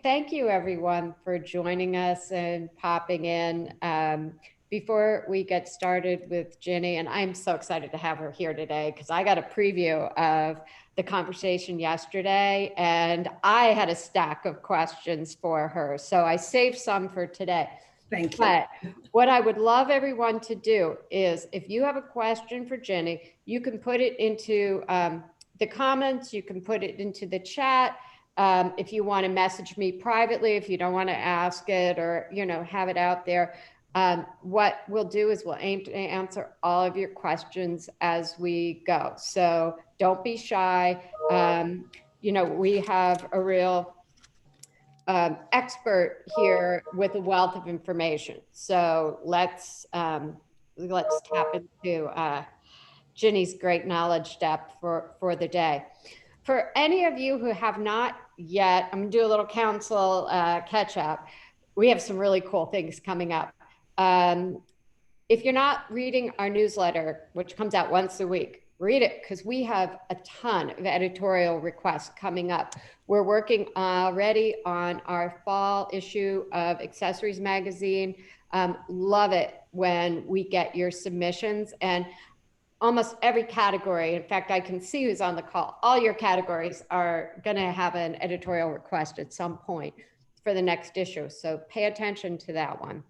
thank you everyone for joining us and popping in. Before we get started with Ginny, and I'm so excited to have her here today because I got a preview of the conversation yesterday and I had a stack of questions for her. So I saved some for today. Thank you. But what I would love everyone to do is if you have a question for Ginny, you can put it into the comments, you can put it into the chat. If you want to message me privately, if you don't want to ask it or, have it out there. What we'll do is we'll aim to answer all of your questions as we go. So don't be shy. We have a real expert here with a wealth of information. So let's tap into Ginny's great knowledge depth for the day. For any of you who have not yet, I'm gonna do a little council catch up. We have some really cool things coming up. If you're not reading our newsletter, which comes out once a week, read it because we have a ton of editorial requests coming up. We're working already on our fall issue of Accessories Magazine. Love it when we get your submissions, and almost every category, in fact, I can see who's on the call, all your categories are going to have an editorial request at some point for the next issue. So pay attention to that one.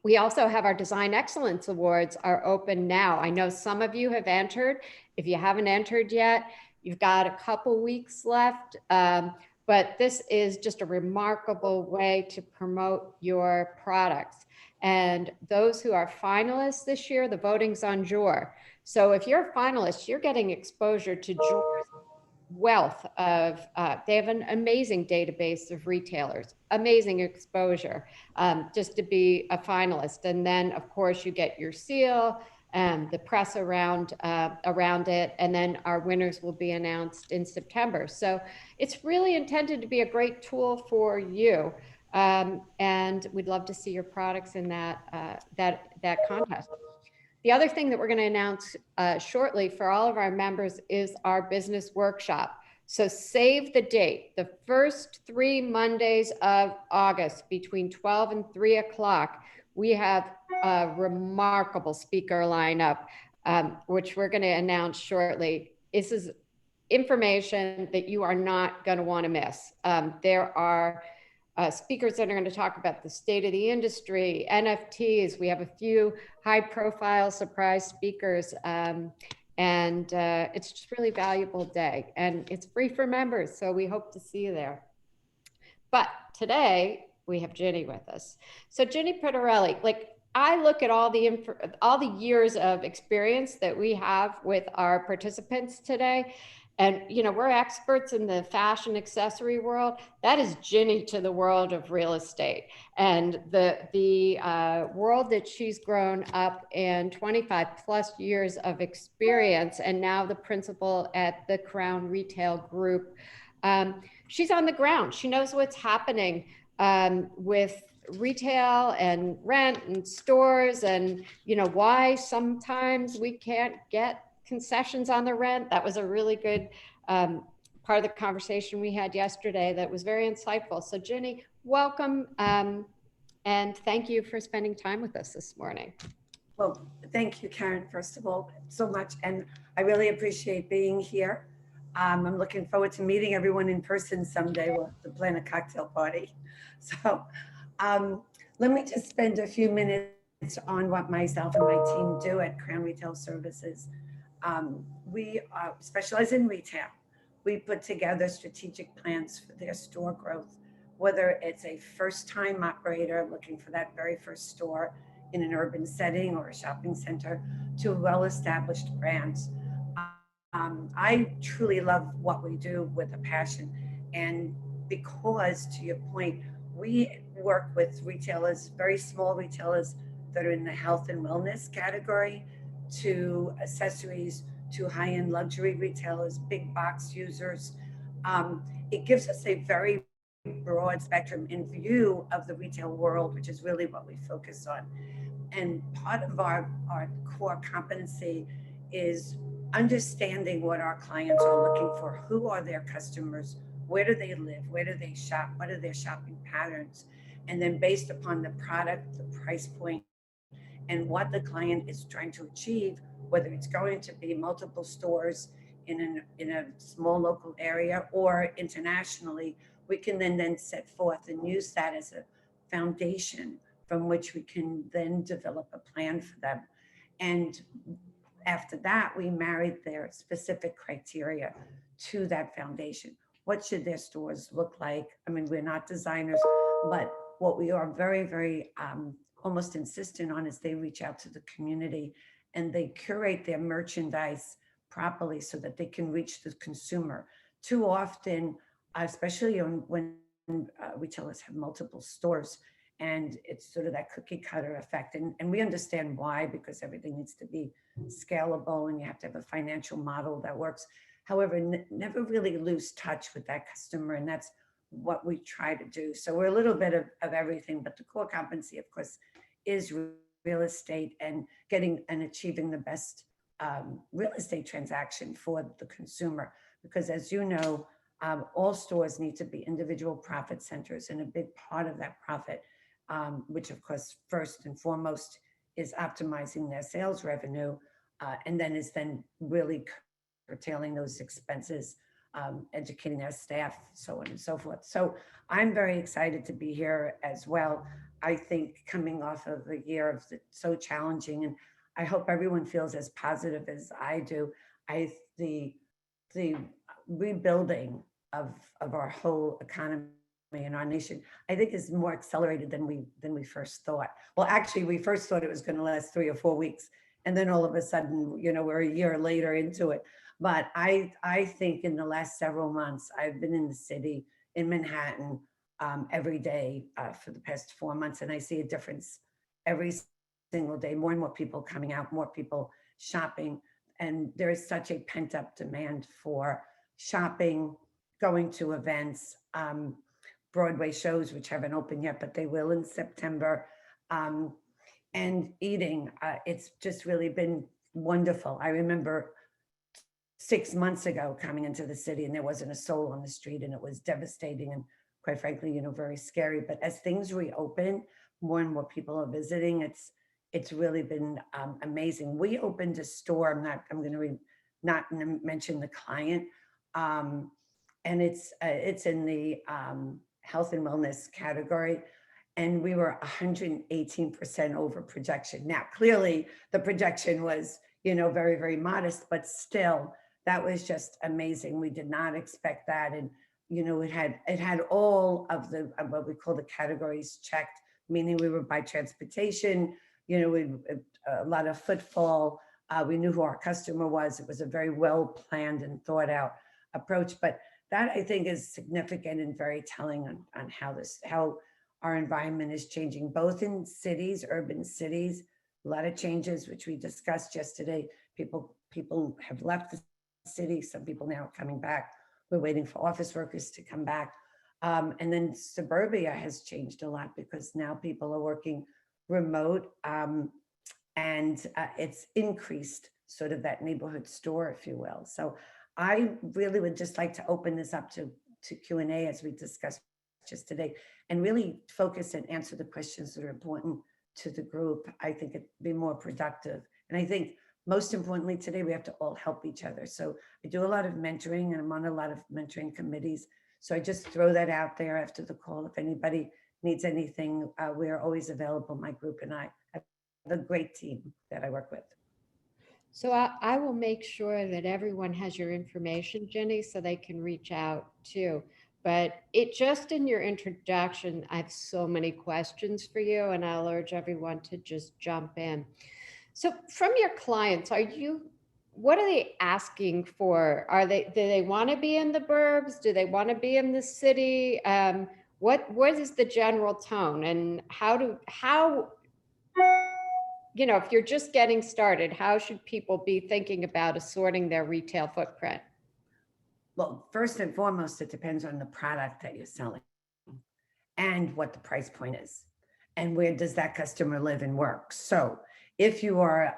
We also have our Design Excellence Awards are open now. I know some of you have entered. If you haven't entered yet, you've got a couple weeks left. But this is just a remarkable way to promote your products. And those who are finalists this year, the voting's on Jor. So if you're a finalist, you're getting exposure to Jor's wealth of, they have an amazing database of retailers, amazing exposure just to be a finalist. And then of course you get your seal and the press around it. And then our winners will be announced in September. So it's really intended to be a great tool for you. And we'd love to see your products in that contest. The other thing that we're going to announce shortly for all of our members is our business workshop. So save the date, the first 3 Mondays of August between 12 and 3 o'clock. We have a remarkable speaker lineup, which we're going to announce shortly. This is information that you are not going to want to miss. There are speakers that are going to talk about the state of the industry, NFTs. We have a few high-profile surprise speakers, and it's just a really valuable day. And it's free for members, so we hope to see you there. But today we have Ginny with us. So Ginny Pittarelli, I look at all the years of experience that we have with our participants today. And, we're experts in the fashion accessory world. That is Ginny to the world of real estate. And the world that she's grown up in, 25 plus years of experience, and now the principal at the Crown Retail Group. She's on the ground. She knows what's happening with retail and rent and stores, and, why sometimes we can't get concessions on the rent. That was a really good part of the conversation we had yesterday that was very insightful. So Ginny, welcome, and thank you for spending time with us this morning. Well, thank you, Karen, first of all, so much. And I really appreciate being here. I'm looking forward to meeting everyone in person someday. We'll have to plan a cocktail party. So let me just spend a few minutes on what myself and my team do at Crown Retail Services. We specialize in retail. We put together strategic plans for their store growth, whether it's a first-time operator looking for that very first store in an urban setting or a shopping center, to well-established brands. I truly love what we do with a passion. And because, to your point, we work with retailers, very small retailers that are in the health and wellness category, to accessories, to high-end luxury retailers, big box users. It gives us a very broad spectrum in view of the retail world, which is really what we focus on. And part of our core competency is understanding what our clients are looking for, who are their customers, Where do they live? Where do they shop? What are their shopping patterns? And then based upon the product, the price point, and what the client is trying to achieve, whether it's going to be multiple stores in a small local area or internationally, we can then set forth and use that as a foundation from which we can then develop a plan for them. And after that, we married their specific criteria to that foundation. What should their stores look like? I mean, we're not designers, but what we are very, almost insistent on is they reach out to the community and they curate their merchandise properly so that they can reach the consumer. Too often, especially when retailers have multiple stores, and it's sort of that cookie cutter effect. And we understand why, because everything needs to be scalable and you have to have a financial model that works. However, never really lose touch with that customer. And that's what we try to do. So we're a little bit of everything, but the core competency, of course, is real estate and getting and achieving the best real estate transaction for the consumer. Because as you know, all stores need to be individual profit centers, and a big part of that profit, which of course, first and foremost, is optimizing their sales revenue, and then is then really curtailing those expenses, educating their staff, so on and so forth. So I'm very excited to be here as well. I think coming off of a year of so challenging, and I hope everyone feels as positive as I do. I the rebuilding of our whole economy in our nation, I think, is more accelerated than we first thought. Well, actually, we first thought it was going to last 3 or 4 weeks, and then all of a sudden, we're a year later into it. But I think in the last several months, I've been in the city in Manhattan every day for the past 4 months, and I see a difference every single day. More and more people coming out, more people shopping, and there is such a pent up demand for shopping, going to events, Broadway shows, which haven't opened yet, but they will in September, and eating. It's just really been wonderful. I remember 6 months ago coming into the city and there wasn't a soul on the street, and it was devastating and quite frankly, very scary. But as things reopen, more and more people are visiting. It's really been amazing. We opened a store. I'm going to not mention the client, and it's in the health and wellness category, and we were 118% over projection. Now, clearly, the projection was very modest, but still, that was just amazing. We did not expect that, and it had all of the what we call the categories checked, meaning we were by transportation. We a lot of footfall. We knew who our customer was. It was a very well planned and thought out approach. But that, I think, is significant and very telling on how our environment is changing, both in cities, urban cities. A lot of changes, which we discussed yesterday. People have left the city. Some people now are coming back. We're waiting for office workers to come back. And then suburbia has changed a lot because now people are working remote, and it's increased sort of that neighborhood store, if you will. So I really would just like to open this up to Q&A as we discussed just today, and really focus and answer the questions that are important to the group. I think it'd be more productive. And I think most importantly today, we have to all help each other. So I do a lot of mentoring, and I'm on a lot of mentoring committees. So I just throw that out there after the call. If anybody needs anything, we are always available. My group and I have a great team that I work with. So I will make sure that everyone has your information, Jenny, so they can reach out too. But just in your introduction, I have so many questions for you, and I'll urge everyone to just jump in. So from your clients, what are they asking for? Do they want to be in the burbs? Do they want to be in the city? What is the general tone, and if you're just getting started, how should people be thinking about assorting their retail footprint? Well, first and foremost, it depends on the product that you're selling and what the price point is and where does that customer live and work. So if you are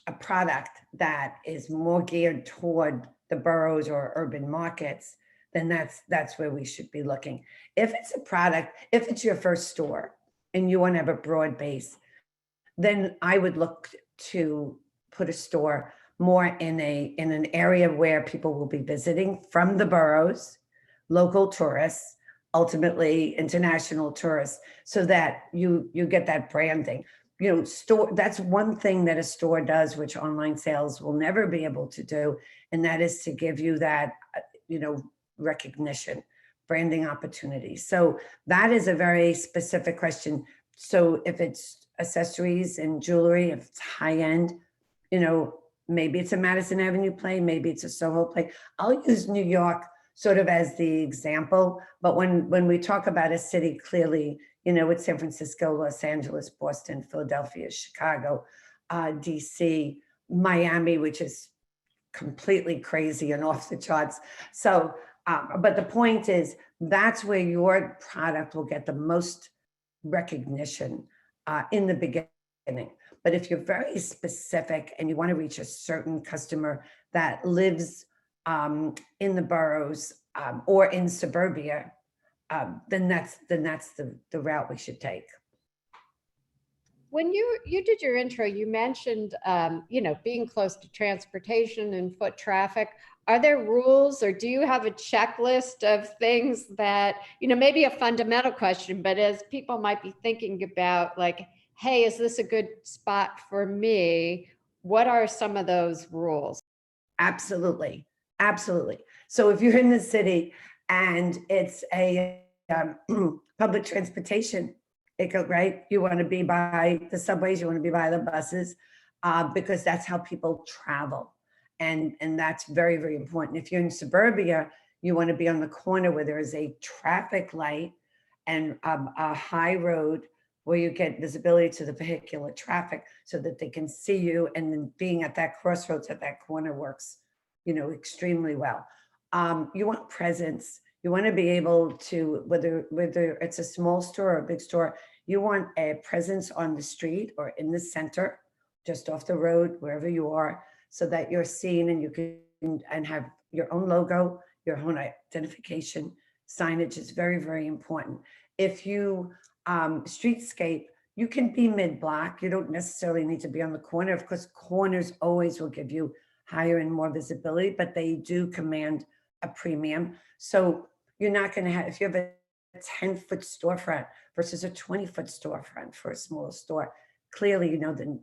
a product that is more geared toward the boroughs or urban markets, then that's where we should be looking. If it's a product, if it's your first store and you want to have a broad base, then I would look to put a store more in an area where people will be visiting from the boroughs, local tourists, ultimately international tourists, so that you get that branding. Store, that's one thing that a store does, which online sales will never be able to do, and that is to give you that, recognition, branding opportunities. So that is a very specific question. So if it's accessories and jewelry, if it's high end, maybe it's a Madison Avenue play, maybe it's a Soho play. I'll use New York sort of as the example, but when we talk about a city, clearly, it's San Francisco, Los Angeles, Boston, Philadelphia, Chicago, DC, Miami, which is completely crazy and off the charts. So, but the point is, that's where your product will get the most recognition in the beginning. But if you're very specific and you want to reach a certain customer that lives in the boroughs or in suburbia, then that's the route we should take. When you did your intro, you mentioned, being close to transportation and foot traffic. Are there rules, or do you have a checklist of things that, maybe a fundamental question, but as people might be thinking about, like, hey, is this a good spot for me? What are some of those rules? Absolutely. Absolutely. So if you're in the city and it's a public transportation, right? You want to be by the subways, you want to be by the buses, because that's how people travel. And that's very, very important. If you're in suburbia, you want to be on the corner where there is a traffic light and a high road where you get visibility to the vehicular traffic so that they can see you. And then being at that crossroads at that corner works, extremely well. You want presence. You want to be able to, whether it's a small store or a big store, you want a presence on the street or in the center, just off the road, wherever you are, so that you're seen and you can and have your own logo, your own identification. Signage is very, very important. If you streetscape, you can be mid-block. You don't necessarily need to be on the corner. Of course, corners always will give you higher and more visibility, but they do command a premium. So you're not going to have, if you have a 10-foot storefront versus a 20-foot storefront for a small store, clearly,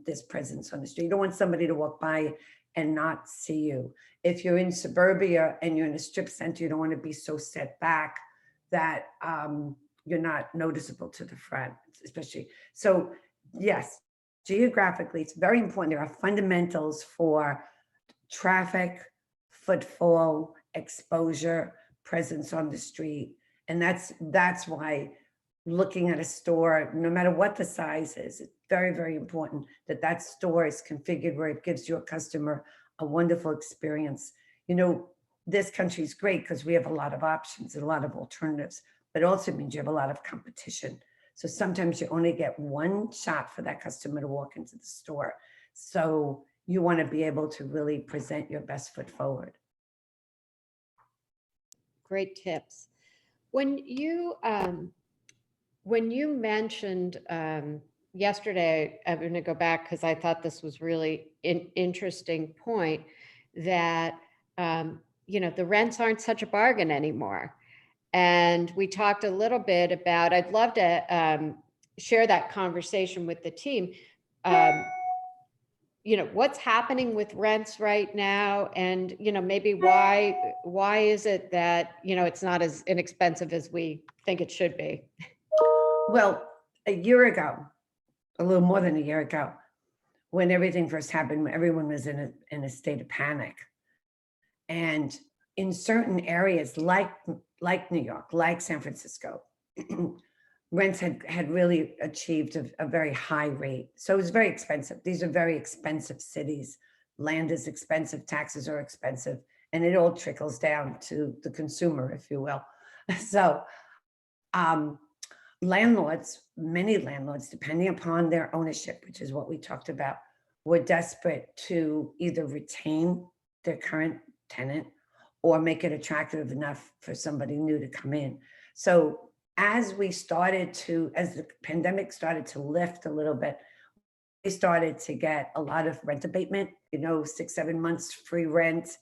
there's presence on the street. You don't want somebody to walk by and not see you. If you're in suburbia and you're in a strip center, you don't want to be so set back that you're not noticeable to the front, especially. So yes, geographically, it's very important. There are fundamentals for traffic, footfall, exposure, presence on the street. And that's why looking at a store, no matter what the size is, it's very, very important that that store is configured where it gives your customer a wonderful experience. This country is great because we have a lot of options and a lot of alternatives, but it also means you have a lot of competition. So sometimes you only get one shot for that customer to walk into the store. So you want to be able to really present your best foot forward. Great tips. When you mentioned yesterday, I'm going to go back because I thought this was really an interesting point that, the rents aren't such a bargain anymore. And we talked a little bit about, I'd love to share that conversation with the team. What's happening with rents right now, and maybe why is it that it's not as inexpensive as we think it should be? Well, a year ago, a little more than a year ago, when everything first happened, everyone was in a state of panic. And in certain areas like New York, like San Francisco, rents had really achieved a very high rate. So it was very expensive. These are very expensive cities. Land is expensive, taxes are expensive, and it all trickles down to the consumer, if you will. So many landlords, depending upon their ownership, which is what we talked about, were desperate to either retain their current tenant or make it attractive enough for somebody new to come in. So as the pandemic started to lift a little bit, we started to get a lot of rent abatement, 6, 7 months free rent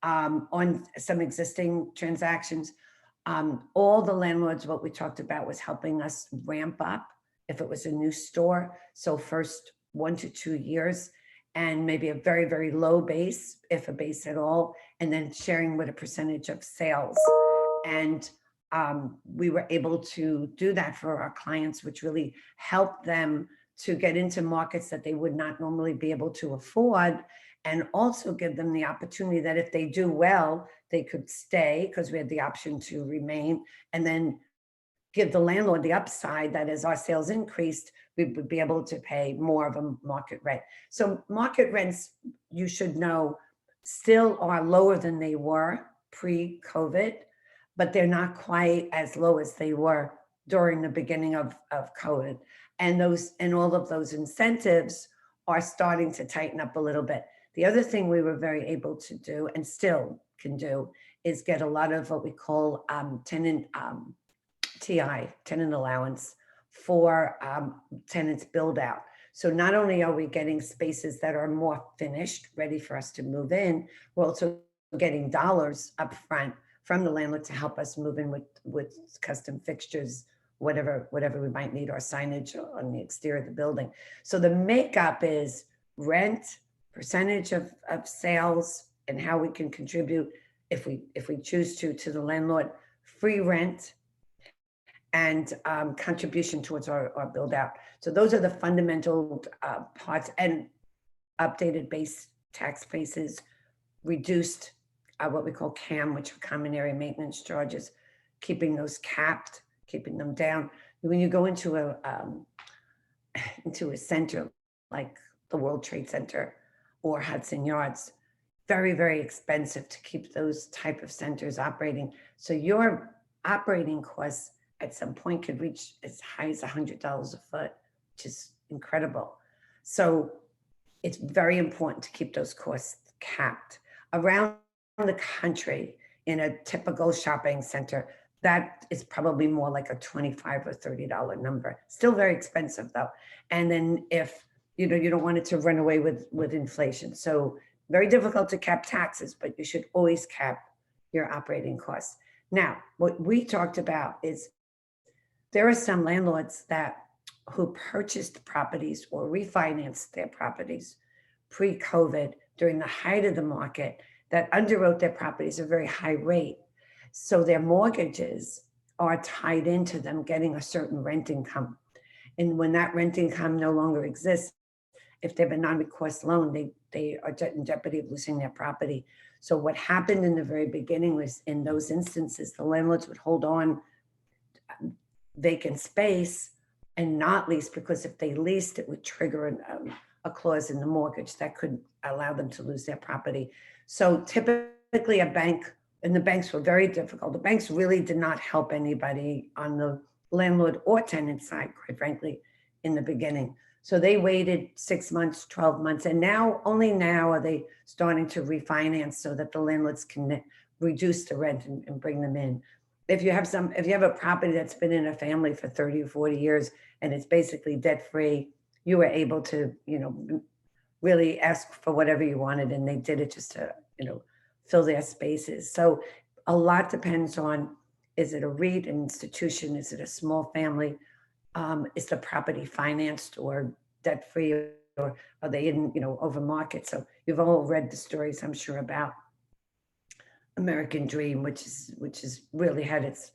on some existing transactions. All the landlords, what we talked about was helping us ramp up if it was a new store. So first 1 to 2 years, and maybe a very, very low base, if a base at all, and then sharing with a percentage of sales. And we were able to do that for our clients, which really helped them to get into markets that they would not normally be able to afford, and also give them the opportunity that if they do well, they could stay, because we had the option to remain, and then give the landlord the upside that as our sales increased, we would be able to pay more of a market rent. So market rents, you should know, still are lower than they were pre-COVID, but they're not quite as low as they were during the beginning of COVID. And all of those incentives are starting to tighten up a little bit. The other thing we were very able to do, and still can do, is get a lot of what we call tenant TI, tenant allowance, for tenants build out. So not only are we getting spaces that are more finished, ready for us to move in, we're also getting dollars up front from the landlord to help us move in with custom fixtures, whatever we might need, or signage on the exterior of the building. So the makeup is rent, percentage of sales, and how we can contribute if we choose to the landlord, free rent, and contribution towards our build out. So those are the fundamental parts, and updated base tax bases, reduced what we call CAM, which are common area maintenance charges, keeping those capped, keeping them down. When you go into a center like the World Trade Center or Hudson Yards, very, very expensive to keep those type of centers operating. So your operating costs at some point could reach as high as $100 a foot, which is incredible. So it's very important to keep those costs capped. Around the country, in a typical shopping center, that is probably more like a $25 or $30 number. Still very expensive though. And then if you don't want it to run away with inflation. So very difficult to cap taxes, but you should always cap your operating costs. Now, what we talked about is there are some landlords who purchased properties or refinanced their properties pre-COVID during the height of the market that underwrote their properties at a very high rate. So their mortgages are tied into them getting a certain rent income. And when that rent income no longer exists, if they have a non-recourse loan, they are in jeopardy of losing their property. So what happened in the very beginning was, in those instances, the landlords would hold on vacant space and not lease, because if they leased, it would trigger a clause in the mortgage that could allow them to lose their property. So typically and the banks were very difficult. The banks really did not help anybody on the landlord or tenant side, quite frankly, in the beginning. So they waited 6 months, 12 months, and only now are they starting to refinance so that the landlords can reduce the rent and bring them in. If you have a property that's been in a family for 30 or 40 years and it's basically debt free, you were able to, really ask for whatever you wanted, and they did it just to, fill their spaces. So a lot depends on, is it a REIT, an institution? Is it a small family? Is the property financed or debt free, or are they in, over market? So you've all read the stories, I'm sure, about American Dream, which is really had its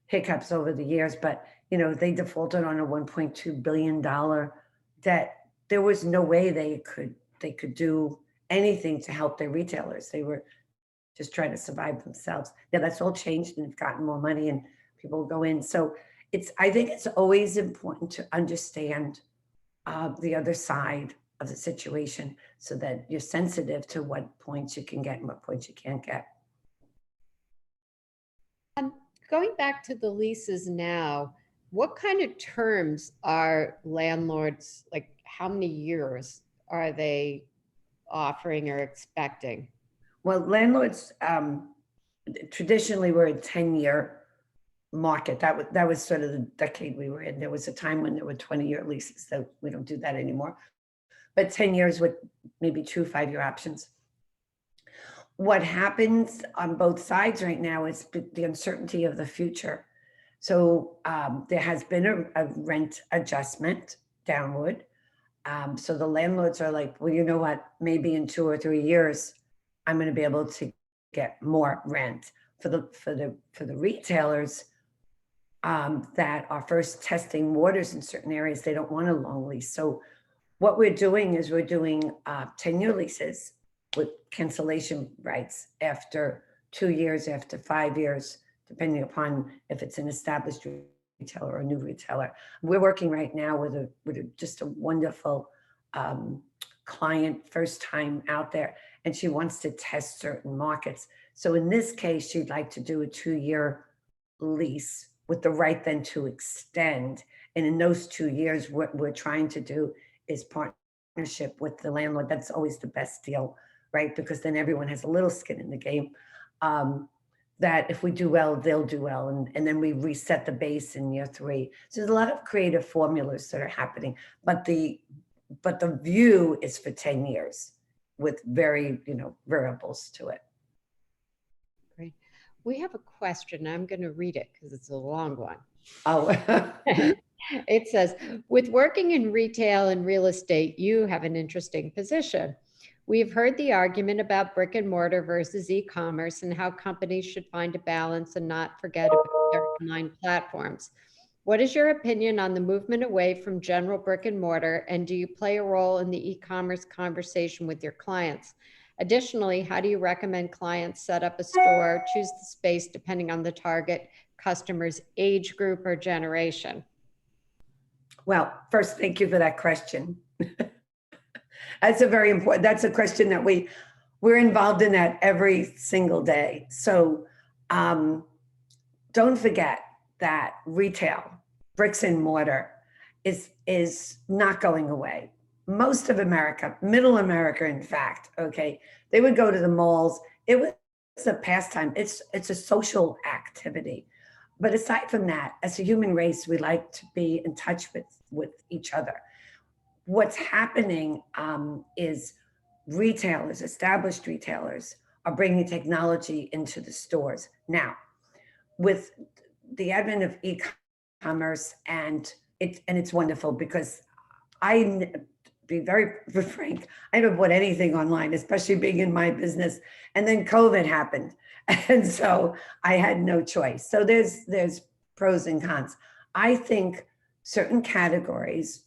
hiccups over the years, but they defaulted on a $1.2 billion debt. There was no way they could do anything to help their retailers. They were just trying to survive themselves. Now that's all changed, and they've gotten more money and people go in. So I think it's always important to understand the other side of the situation, so that you're sensitive to what points you can get and what points you can't get. Going back to the leases now, what kind of terms are landlords, like how many years are they offering or expecting? Well, landlords traditionally we're a 10-year market. That was sort of the decade we were in. There was a time when there were 20-year leases, so we don't do that anymore. But 10 years with maybe 2 5-year options. What happens on both sides right now is the uncertainty of the future. So there has been a rent adjustment downward. So the landlords are like, well, you know what? Maybe in 2 or 3 years, I'm going to be able to get more rent. For the retailers that are first testing waters in certain areas, they don't want a long lease. So what we're doing is we're doing 10-year leases with cancellation rights after 2 years, after 5 years, depending upon if it's an established retailer or a new retailer. We're working right now with just a wonderful client, first time out there, and she wants to test certain markets. So in this case, she'd like to do a 2-year lease with the right then to extend. And in those 2 years, what we're trying to do is partnership with the landlord. That's always the best deal, right? Because then everyone has a little skin in the game. That if we do well, they'll do well. And then we reset the base in year 3. So there's a lot of creative formulas that are happening, but the view is for 10 years with very, variables to it. Great. We have a question. I'm going to read it because it's a long one. Oh, It says, with working in retail and real estate, you have an interesting position. We've heard the argument about brick and mortar versus e-commerce and how companies should find a balance and not forget about their online platforms. What is your opinion on the movement away from general brick and mortar, and do you play a role in the e-commerce conversation with your clients? Additionally, how do you recommend clients set up a store, choose the space depending on the target customer's age group or generation? well, first, thank you for that question. That's a question that we're involved in that every single day. So don't forget that retail, bricks and mortar is not going away. Most of America, middle America, in fact, okay, they would go to the malls. It was a pastime. It's a social activity. But aside from that, as a human race, we like to be in touch with each other. What's happening is retailers, established retailers, are bringing technology into the stores. Now, with the advent of e-commerce, and it's wonderful because be very frank, I never bought anything online, especially being in my business. And then COVID happened. And so I had no choice. So there's pros and cons. I think certain categories,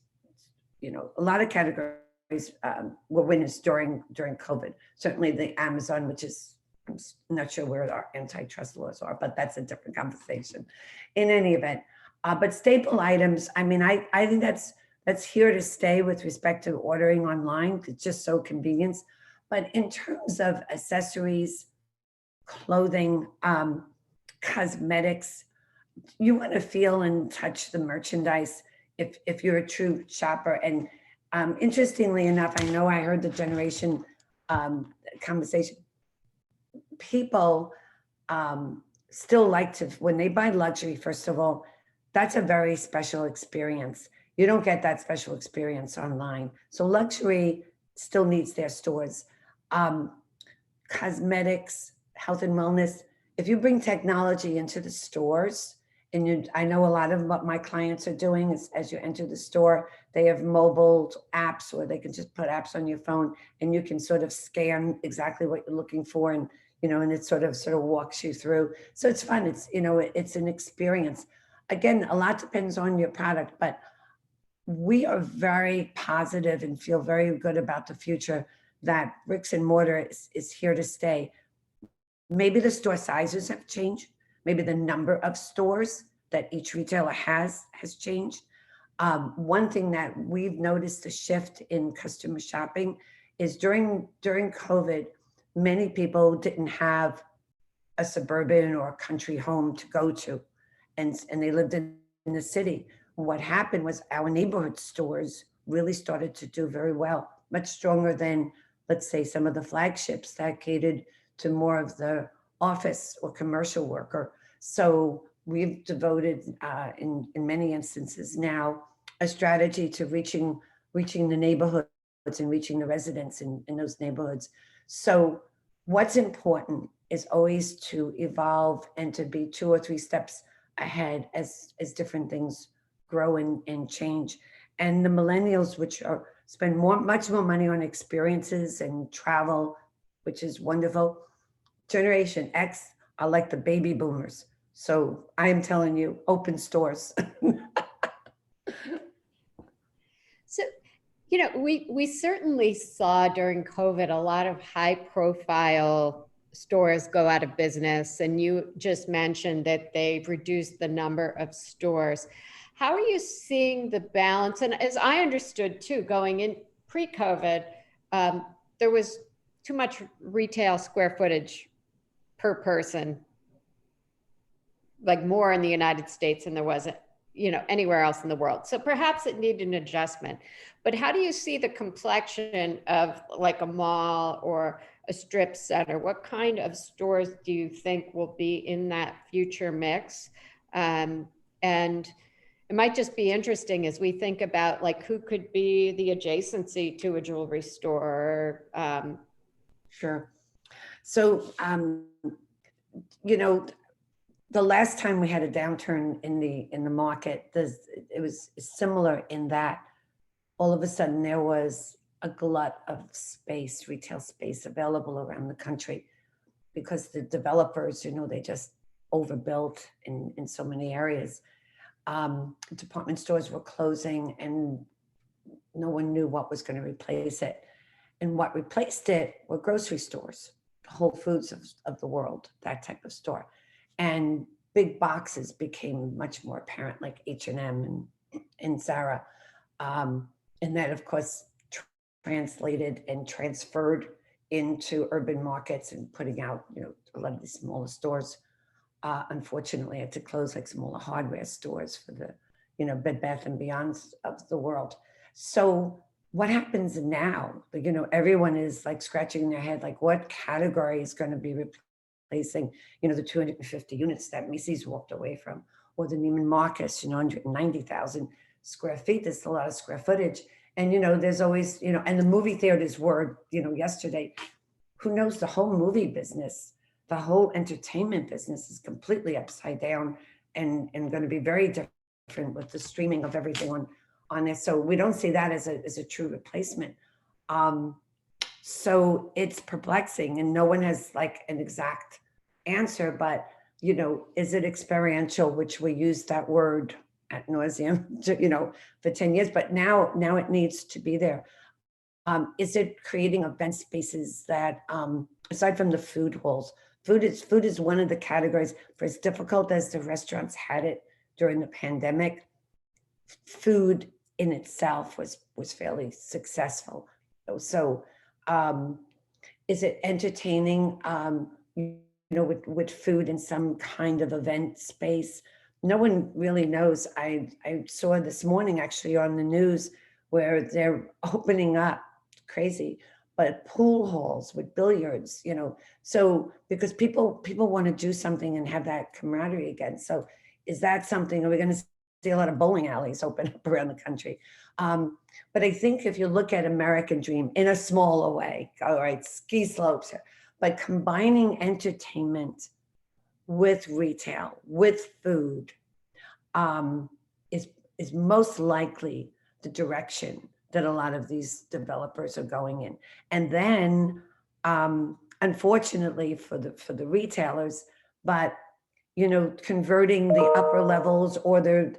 a lot of categories were winners during COVID. Certainly the Amazon, which is, I'm not sure where our antitrust laws are, but that's a different conversation. In any event, but staple items, I mean, I think that's here to stay with respect to ordering online. It's just so convenient. But in terms of accessories, clothing, cosmetics, you want to feel and touch the merchandise if you're a true shopper. And interestingly enough, I know I heard the generation conversation. People still like to, when they buy luxury, first of all, that's a very special experience. You don't get that special experience online. So luxury still needs their stores. Cosmetics, health and wellness. If you bring technology into the stores, and I know a lot of what my clients are doing is as you enter the store, they have mobile apps where they can just put apps on your phone and you can sort of scan exactly what you're looking for. And, and it sort of walks you through. So it's fun. It's, it's an experience. Again, a lot depends on your product, but we are very positive and feel very good about the future that bricks and mortar is here to stay. Maybe the store sizes have changed. Maybe the number of stores that each retailer has changed. One thing that we've noticed a shift in customer shopping is during COVID, many people didn't have a suburban or a country home to go to, and they lived in the city. What happened was our neighborhood stores really started to do very well, much stronger than, let's say, some of the flagships that catered to more of the office or commercial worker. So we've devoted, in many instances now, a strategy to reaching the neighborhoods and reaching the residents in those neighborhoods. So what's important is always to evolve and to be 2 or 3 steps ahead as different things grow and change. And the millennials, which are spend much more money on experiences and travel, which is wonderful. Generation X are like the baby boomers. So I am telling you, open stores. So, we certainly saw during COVID a lot of high profile stores go out of business. And you just mentioned that they've reduced the number of stores. How are you seeing the balance? And as I understood too, going in pre-COVID, there was too much retail square footage per person, like more in the United States than there was anywhere else in the world. So perhaps it needed an adjustment. But how do you see the complexion of like a mall or a strip center? What kind of stores do you think will be in that future mix? And it might just be interesting as we think about like who could be the adjacency to a jewelry store. Sure. So, the last time we had a downturn in the market, it was similar in that all of a sudden there was a glut of space, retail space available around the country because the developers, they just overbuilt in so many areas. Department stores were closing and no one knew what was going to replace it. And what replaced it were grocery stores, Whole Foods of the world, that type of store. And big boxes became much more apparent, like H&M and Zara. And that, of course, translated and transferred into urban markets and putting out, a lot of these smaller stores. Unfortunately, had to close like smaller hardware stores for the, Bed Bath and Beyonds of the world. So what happens now? Everyone is like scratching their head, like what category is going to be replacing, the 250 units that Macy's walked away from, or the Neiman Marcus, 190,000 square feet. There's a lot of square footage. And, there's always, and the movie theaters were, yesterday, who knows, the whole movie business, the whole entertainment business is completely upside down and going to be very different with the streaming of everything on this. So we don't see that as a true replacement. So it's perplexing and no one has like an exact answer, but, is it experiential, which we use that word ad nauseum, for 10 years, but now it needs to be there. Is it creating event spaces that, aside from the food halls, food is one of the categories. For as difficult as the restaurants had it during the pandemic, food in itself was fairly successful. So is it entertaining, with food in some kind of event space? No one really knows. I saw this morning actually on the news where they're opening up, crazy, but pool halls with billiards, so because people want to do something and have that camaraderie again. So is that something, are we going to see a lot of bowling alleys open up around the country? But I think if you look at American Dream in a smaller way, all right, ski slopes, but combining entertainment with retail, with food, is most likely the direction that a lot of these developers are going in. And then, unfortunately for the retailers, but converting the upper levels or the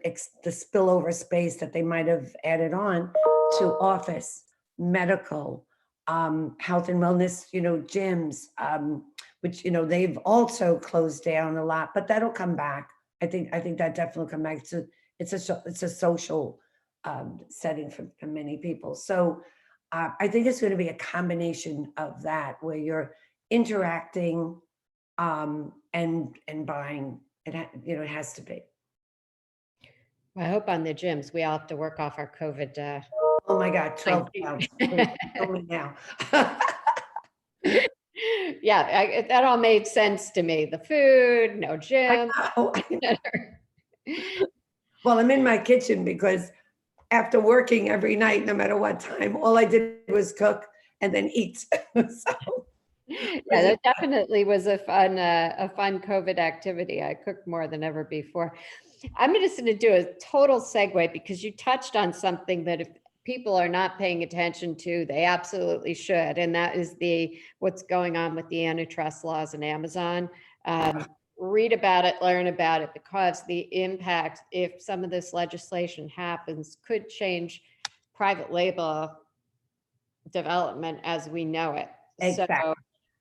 spillover space that they might have added on to office, medical, health and wellness, gyms, which, they've also closed down a lot, but that'll come back. I think that definitely will come back. It's a social setting for many people. So I think it's going to be a combination of that, where you're interacting and buying. It has to be. I hope on the gyms, we all have to work off our COVID. Oh my God, 12 pounds. Kill me now. Yeah, that all made sense to me. The food, no I gym. know. Well, I'm in my kitchen because after working every night, no matter what time, all I did was cook and then eat. So, Yeah, that definitely was a fun COVID activity. I cooked more than ever before. I'm just going to do a total segue because you touched on something that if people are not paying attention to, they absolutely should, and that is what's going on with the antitrust laws in Amazon. Read about it, learn about it, because the impact, if some of this legislation happens, could change private label development as we know it. So, exactly.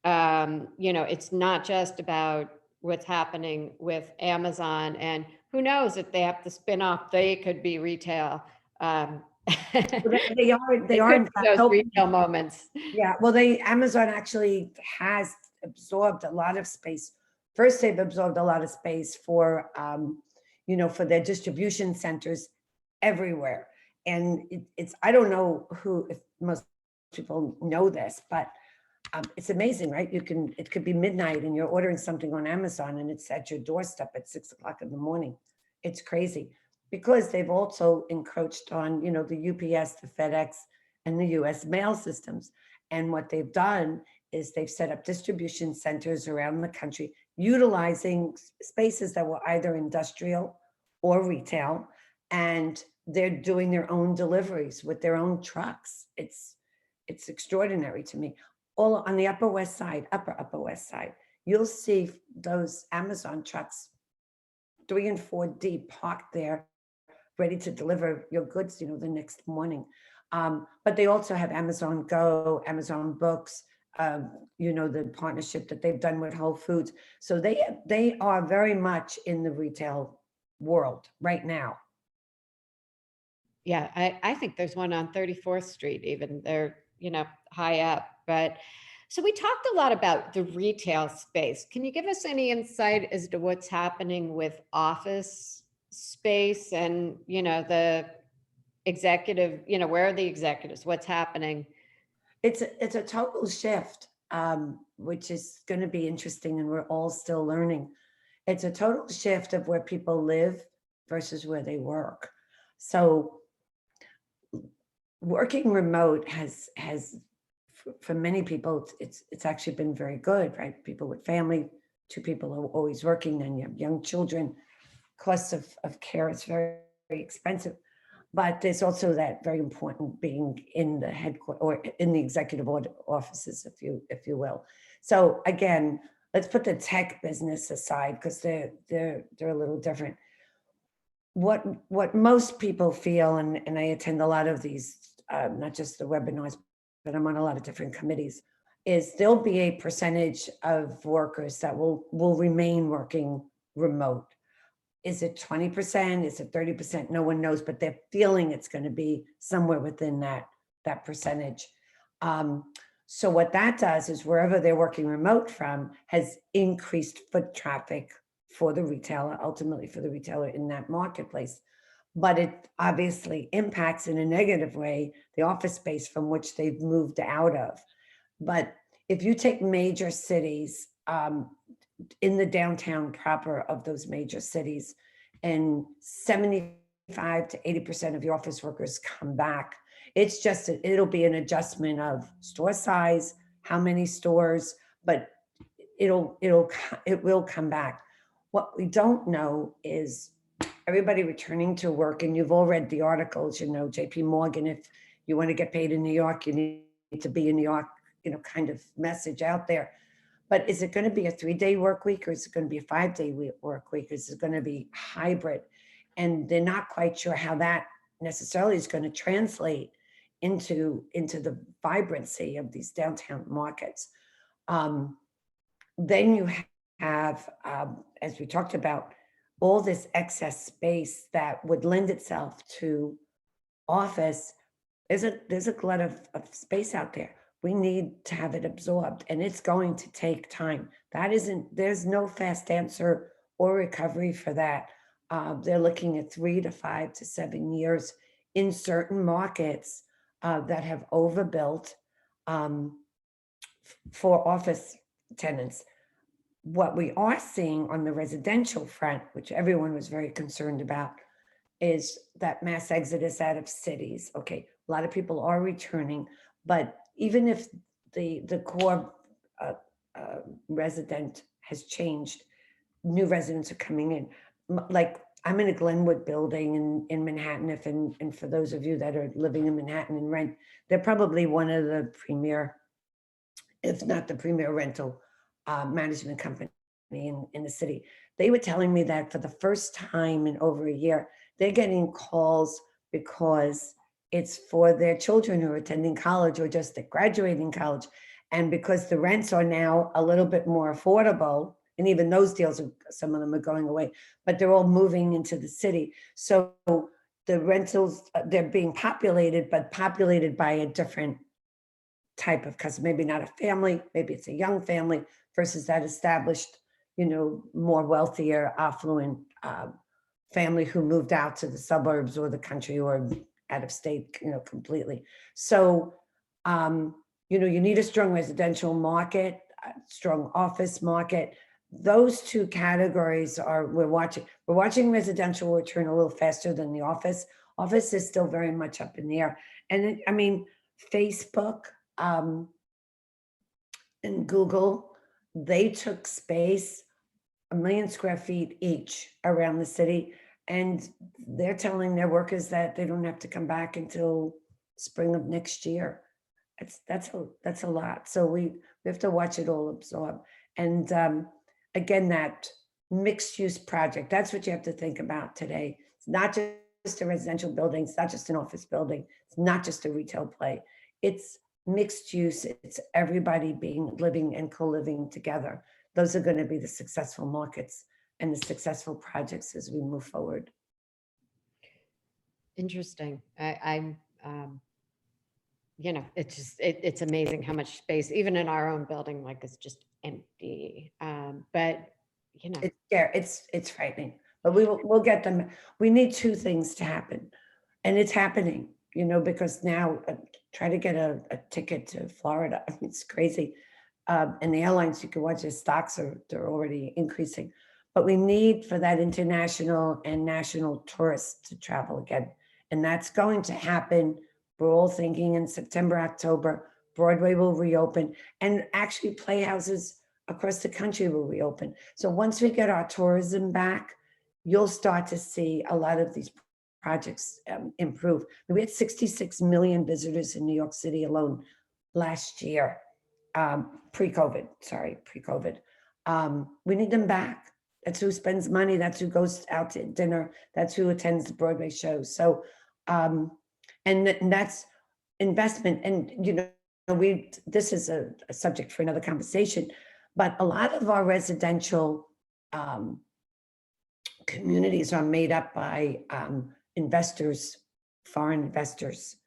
it's not just about what's happening with Amazon, and who knows if they have to spin off, they could be retail. They They are could in be fact those open. retail moments. Yeah, well, Amazon actually has absorbed a lot of space. First, they've absorbed a lot of space for, for their distribution centers everywhere. And it's, I don't know if most people know this, but it's amazing, right? It could be midnight and you're ordering something on Amazon and it's at your doorstep at 6 o'clock in the morning. It's crazy because they've also encroached on, the UPS, the FedEx, and the US mail systems. And what they've done is they've set up distribution centers around the country, utilizing spaces that were either industrial or retail. And they're doing their own deliveries with their own trucks. It's extraordinary to me. All on the upper west side, upper west side, you'll see those Amazon trucks 3 and 4 deep parked there, ready to deliver your goods, the next morning. But they also have Amazon Go, Amazon Books, the partnership that they've done with Whole Foods. So they are very much in the retail world right now. Yeah, I think there's one on 34th Street, even they're, high up. But so we talked a lot about the retail space. Can you give us any insight as to what's happening with office space and, the executive, where are the executives? What's happening? It's a total shift, which is going to be interesting, and we're all still learning. It's a total shift of where people live versus where they work. So working remote has for many people, it's actually been very good, right? People with family, 2 people are always working, and you have young children, costs of care, it's very, very expensive. But there's also that very important being in the headquarters or in the executive offices, if you will. So again, let's put the tech business aside because they're a little different. What most people feel, and I attend a lot of these, not just the webinars, but I'm on a lot of different committees, is there'll be a percentage of workers that will remain working remote. Is it 20%? Is it 30%? No one knows, but they're feeling it's going to be somewhere within that percentage. So what that does is wherever they're working remote from has increased foot traffic for the retailer, ultimately for the retailer in that marketplace. But it obviously impacts in a negative way the office space from which they've moved out of. But if you take major cities, in the downtown proper of those major cities, and 75 to 80% of your office workers come back, it'll be an adjustment of store size, how many stores, but it will come back. What we don't know is everybody returning to work, and you've all read the articles, JP Morgan, if you want to get paid in New York, you need to be in New York, kind of message out there. But is it going to be a 3-day work week, or is it going to be a 5-day work week? Is it going to be hybrid? And they're not quite sure how that necessarily is going to translate into the vibrancy of these downtown markets. Then you have, as we talked about, all this excess space that would lend itself to office. There's a glut of space out there. We need to have it absorbed, and it's going to take time. There's no fast answer or recovery for that. They're looking at 3 to 5 to 7 years in certain markets that have overbuilt for office tenants. What we are seeing on the residential front, which everyone was very concerned about, is that mass exodus out of cities. Okay, a lot of people are returning, but even if the core uh, resident has changed, new residents are coming in. Like I'm in a Glenwood building in Manhattan. And for those of you that are living in Manhattan and rent, they're probably one of the premier, if not the premier rental management company in the city. They were telling me that for the first time in over a year, they're getting calls because it's for their children who are attending college or just graduating college. And because the rents are now a little bit more affordable, and even those deals, some of them are going away, but they're all moving into the city. So the rentals, they're being populated, but populated by a different type of customer, maybe not a family, maybe it's a young family versus that established, more wealthier, affluent family who moved out to the suburbs or the country or out of state, completely. So, you need a strong residential market, a strong office market. Those two categories we're watching residential return a little faster than the office. Office is still very much up in the air. And Facebook, and Google, they took space, 1 million square feet each around the city. And they're telling their workers that they don't have to come back until spring of next year. That's a lot. So we have to watch it all absorb. And again, that mixed use project, that's what you have to think about today. It's not just a residential building. It's not just an office building. It's not just a retail play. It's mixed use. It's everybody living and co-living together. Those are going to be the successful markets and the successful projects as we move forward. Interesting. I'm, it's amazing how much space, even in our own building, like it's just empty. But it's frightening, but we'll get them. We need two things to happen, and it's happening. Because now try to get a ticket to Florida. It's crazy. And the airlines, you can watch their stocks they're already increasing. But we need for that international and national tourists to travel again. And that's going to happen. We're all thinking in September, October, Broadway will reopen. And actually playhouses across the country will reopen. So once we get our tourism back, you'll start to see a lot of these projects improve. We had 66 million visitors in New York City alone last year, pre-COVID. We need them back. That's who spends money. That's who goes out to dinner. That's who attends the Broadway shows. So, and that's investment. And, this is a subject for another conversation, but a lot of our residential communities are made up by investors, foreign investors.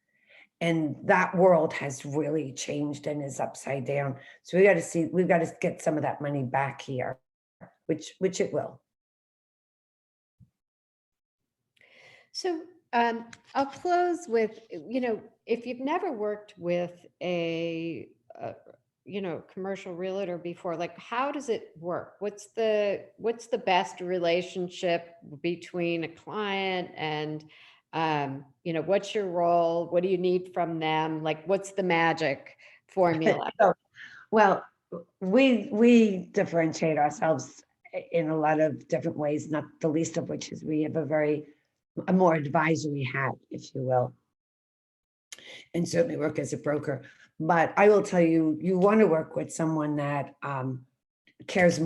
And that world has really changed and is upside down. So we've got to get some of that money back here, which it will. So I'll close with, if you've never worked with a commercial realtor before, like how does it work? What's the best relationship between a client and, what's your role? What do you need from them? Like, what's the magic formula? Well, we differentiate ourselves in a lot of different ways, not the least of which is we have a more advisory hat, if you will, and certainly work as a broker. But I will tell you, you want to work with someone that cares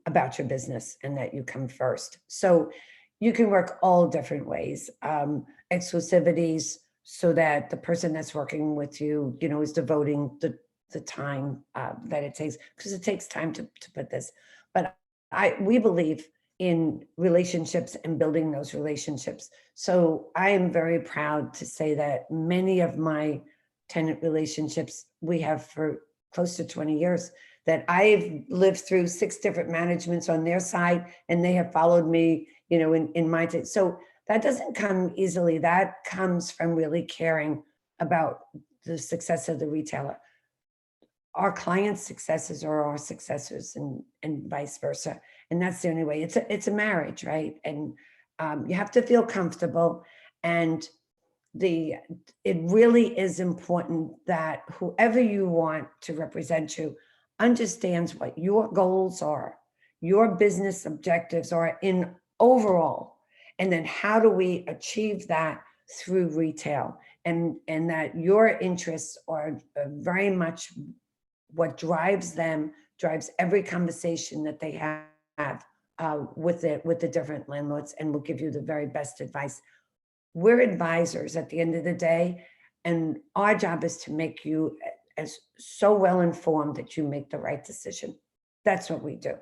about your business and that you come first. So you can work all different ways, exclusivities, so that the person that's working with you, is devoting the time that it takes, because it takes time to put this. But we believe in relationships and building those relationships. So I am very proud to say that many of my tenant relationships we have for close to 20 years, that I've lived through 6 different managements on their side, and they have followed me, in my time. So that doesn't come easily. That comes from really caring about the success of the retailer. our clients' successes are our successors, and vice versa. And that's the only way. It's a marriage, right? And you have to feel comfortable. And it really is important that whoever you want to represent you understands what your goals are, your business objectives are in overall, and then how do we achieve that through retail, and that your interests are very much what drives them, drives every conversation that they have with the different landlords, and will give you the very best advice. We're advisors at the end of the day, and our job is to make you as so well informed that you make the right decision. That's what we do.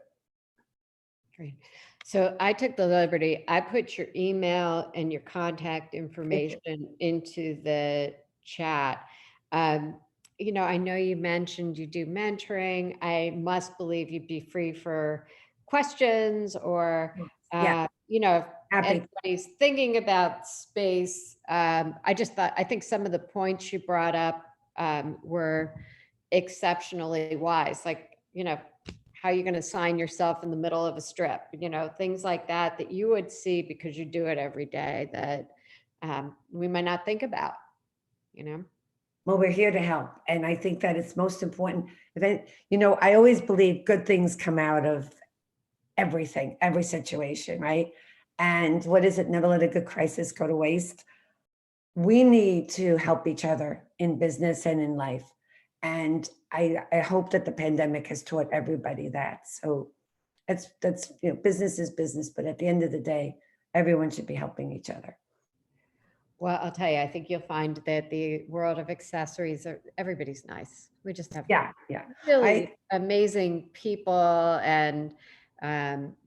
Great. So I took the liberty, I put your email and your contact information into the chat. You know, I know you mentioned you do mentoring. I must believe you'd be free for questions, or, Yeah, you know, if happy. anybody's thinking about space. I think some of the points you brought up were exceptionally wise. Like, you know, how you're going to sign yourself in the middle of a strip, you know, things like that, that you would see because you do it every day, that we might not think about, you know? Well, we're here to help. And I think that it's most important. I always believe good things come out of everything, every situation, right? And what is it? Never let a good crisis go to waste. We need to help each other in business and in life. And I hope that the pandemic has taught everybody that. So that's business is business, but at the end of the day, everyone should be helping each other. Well, I'll tell you, I think you'll find that the world of accessories everybody's nice. We just have Yeah. really amazing people, and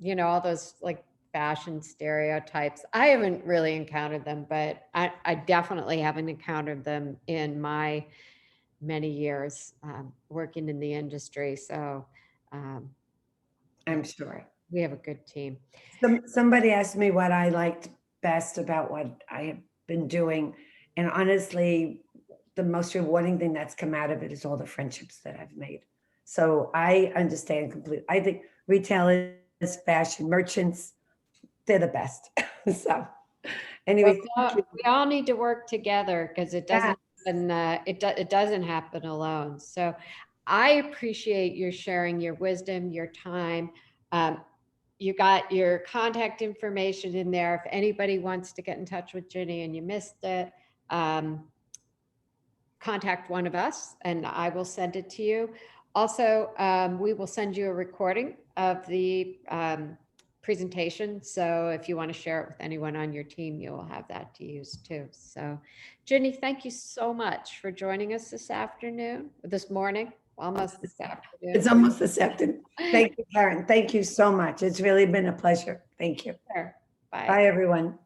you know, all those like fashion stereotypes. I haven't really encountered them, but I definitely haven't encountered them in my many years working in the industry. So I'm sure. we have a good team. Somebody asked me what I liked best about what I have been doing. And honestly, the most rewarding thing that's come out of it is all the friendships that I've made. So I understand completely. I think retailers, fashion merchants, they're the best. So anyway, We all need to work together, because it doesn't happen, it doesn't happen alone. So I appreciate your sharing your wisdom, your time. You got your contact information in there. If anybody wants to get in touch with Ginny and you missed it, contact one of us and I will send it to you. Also, we will send you a recording of the presentation. So if you want to share it with anyone on your team, you will have that to use too. So Ginny, thank you so much for joining us this morning, almost this afternoon. It's almost this afternoon. Thank you, Karen. Thank you so much. It's really been a pleasure. Thank you. Sure. Bye. Bye, everyone.